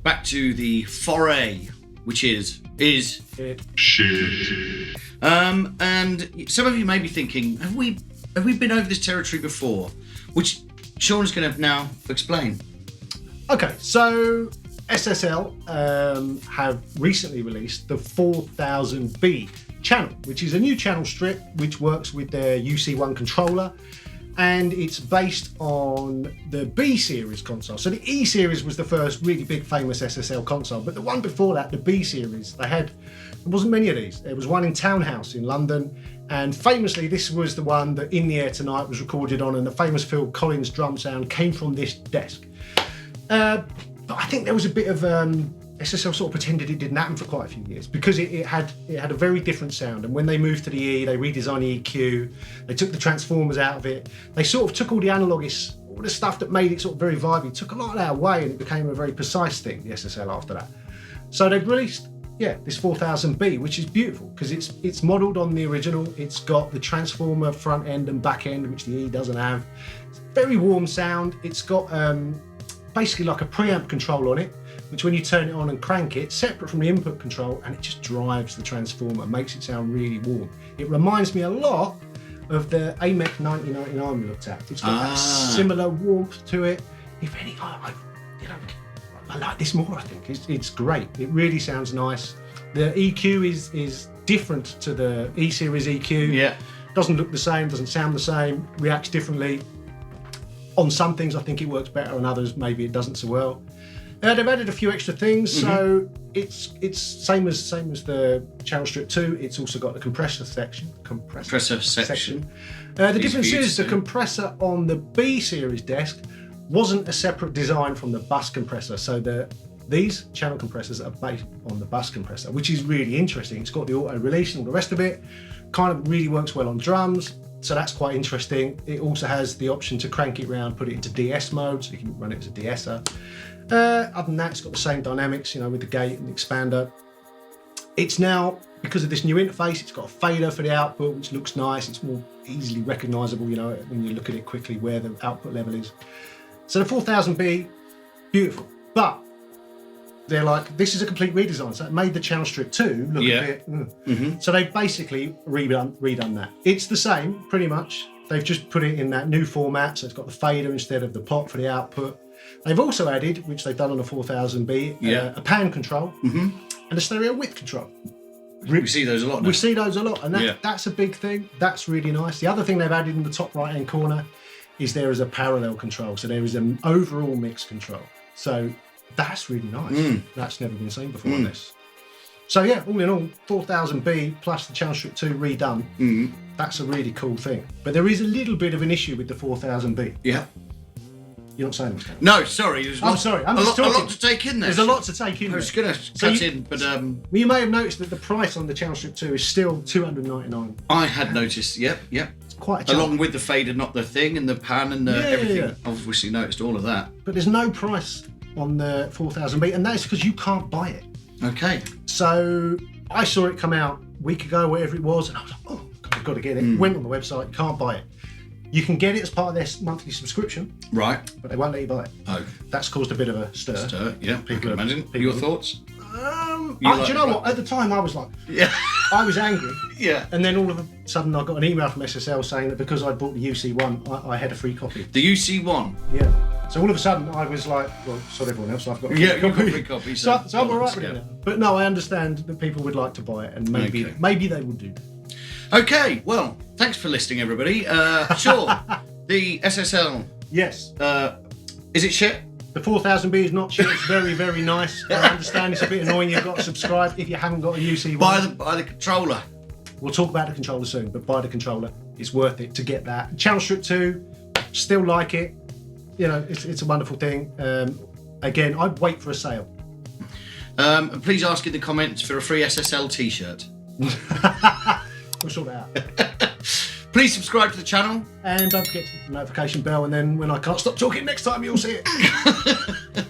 back to the foray, which is shit. And some of you may be thinking, have we been over this territory before? Which Sean's going to now explain. Okay, so SSL have recently released the 4000B channel, which is a new channel strip which works with their UC1 controller, and it's based on the B series console. So the E series was the first really big famous SSL console, but the one before that, the B series, there wasn't many of these. There was one in Townhouse in London, and famously this was the one that In the Air Tonight was recorded on, and the famous Phil Collins drum sound came from this desk. But I think there was a bit of SSL sort of pretended it didn't happen for quite a few years, because it had a very different sound. And when they moved to the E, they redesigned the EQ, they took the transformers out of it, they sort of took all the analogists, all the stuff that made it sort of very vibey, took a lot of that away, and it became a very precise thing, the SSL after that. So they've released this 4000B, which is beautiful because it's modelled on the original. It's got the transformer front end and back end, which the E doesn't have. It's a very warm sound. It's got basically like a preamp control on it, which when you turn it on and crank it, separate from the input control, and it just drives the transformer, makes it sound really warm. It reminds me a lot of the AMEC 9099 we looked at. It's got that similar warmth to it. If anything, I like this more, I think. It's great. It really sounds nice. The EQ is different to the E series EQ. Yeah. Doesn't look the same, doesn't sound the same, reacts differently. On some things, I think it works better. On others, maybe it doesn't so well. They've added a few extra things, so it's same as the channel strip 2. It's also got the compressor section. Compressor section. The difference is the compressor on the B series desk wasn't a separate design from the bus compressor. So these channel compressors are based on the bus compressor, which is really interesting. It's got the auto release and all the rest of it. Kind of really works well on drums. So that's quite interesting. It also has the option to crank it round, put it into DS mode, so you can run it as a DSer. Other than that, it's got the same dynamics, with the gate and the expander. It's now, because of this new interface, it's got a fader for the output, which looks nice. It's more easily recognisable, when you look at it quickly where the output level is. So the 4000B, beautiful. But they're like, this is a complete redesign. So it made the channel strip 2 look a bit... So they've basically redone that. It's the same, pretty much. They've just put it in that new format, so it's got the fader instead of the pot for the output. They've also added, which they've done on the 4000B, a pan control and a stereo width control. We see those a lot now. We see those a lot, and that's a big thing. That's really nice. The other thing they've added in the top right-hand corner is there is a parallel control. So there is an overall mix control. So that's really nice. That's never been seen before on this. So yeah, all in all, 4000B plus the channel strip 2 redone. That's a really cool thing. But there is a little bit of an issue with the 4000B. Yeah. You're not saying this, Gary? No, sorry. I'm sorry. I'm just talking. A lot to take in there. There's a lot to take in. I was going to cut in, but well, you may have noticed that the price on the channel strip 2 is still $299. I had noticed. Yep. It's quite a chunk. Along with the fader, not the thing, and the pan, and everything. Yeah. I've obviously noticed all of that. But there's no price on the 4000B, and that's because you can't buy it. Okay. So I saw it come out a week ago, whatever it was, and I was like, oh, I've got to get it. Went on the website, you can't buy it. You can get it as part of their monthly subscription. Right. But they won't let you buy it. Oh. That's caused a bit of a stir. Yeah, I can imagine. Your thoughts? Do you know what? At the time, I was like, I was angry. Yeah. And then all of a sudden, I got an email from SSL saying that because I bought the UC1, I had a free copy. The UC1? Yeah. So all of a sudden, I was like, well, so did everyone else, I've got a free copy. So I'm all right with it now. But no, I understand that people would like to buy it, and maybe they would do. Okay, well, thanks for listening, everybody. Sure, the SSL. Yes. Is it shit? The 4000B is not shit. It's very, very nice. I understand it's a bit annoying. You've got to subscribe if you haven't got a UC1. Buy the controller. We'll talk about the controller soon, but buy the controller. It's worth it to get that. Channel strip 2, still like it. It's a wonderful thing. Again, I'd wait for a sale. And please ask in the comments for a free SSL t-shirt. We'll sort it out. Please subscribe to the channel. And don't forget to hit the notification bell, and then when I can't stop talking next time, you'll see it.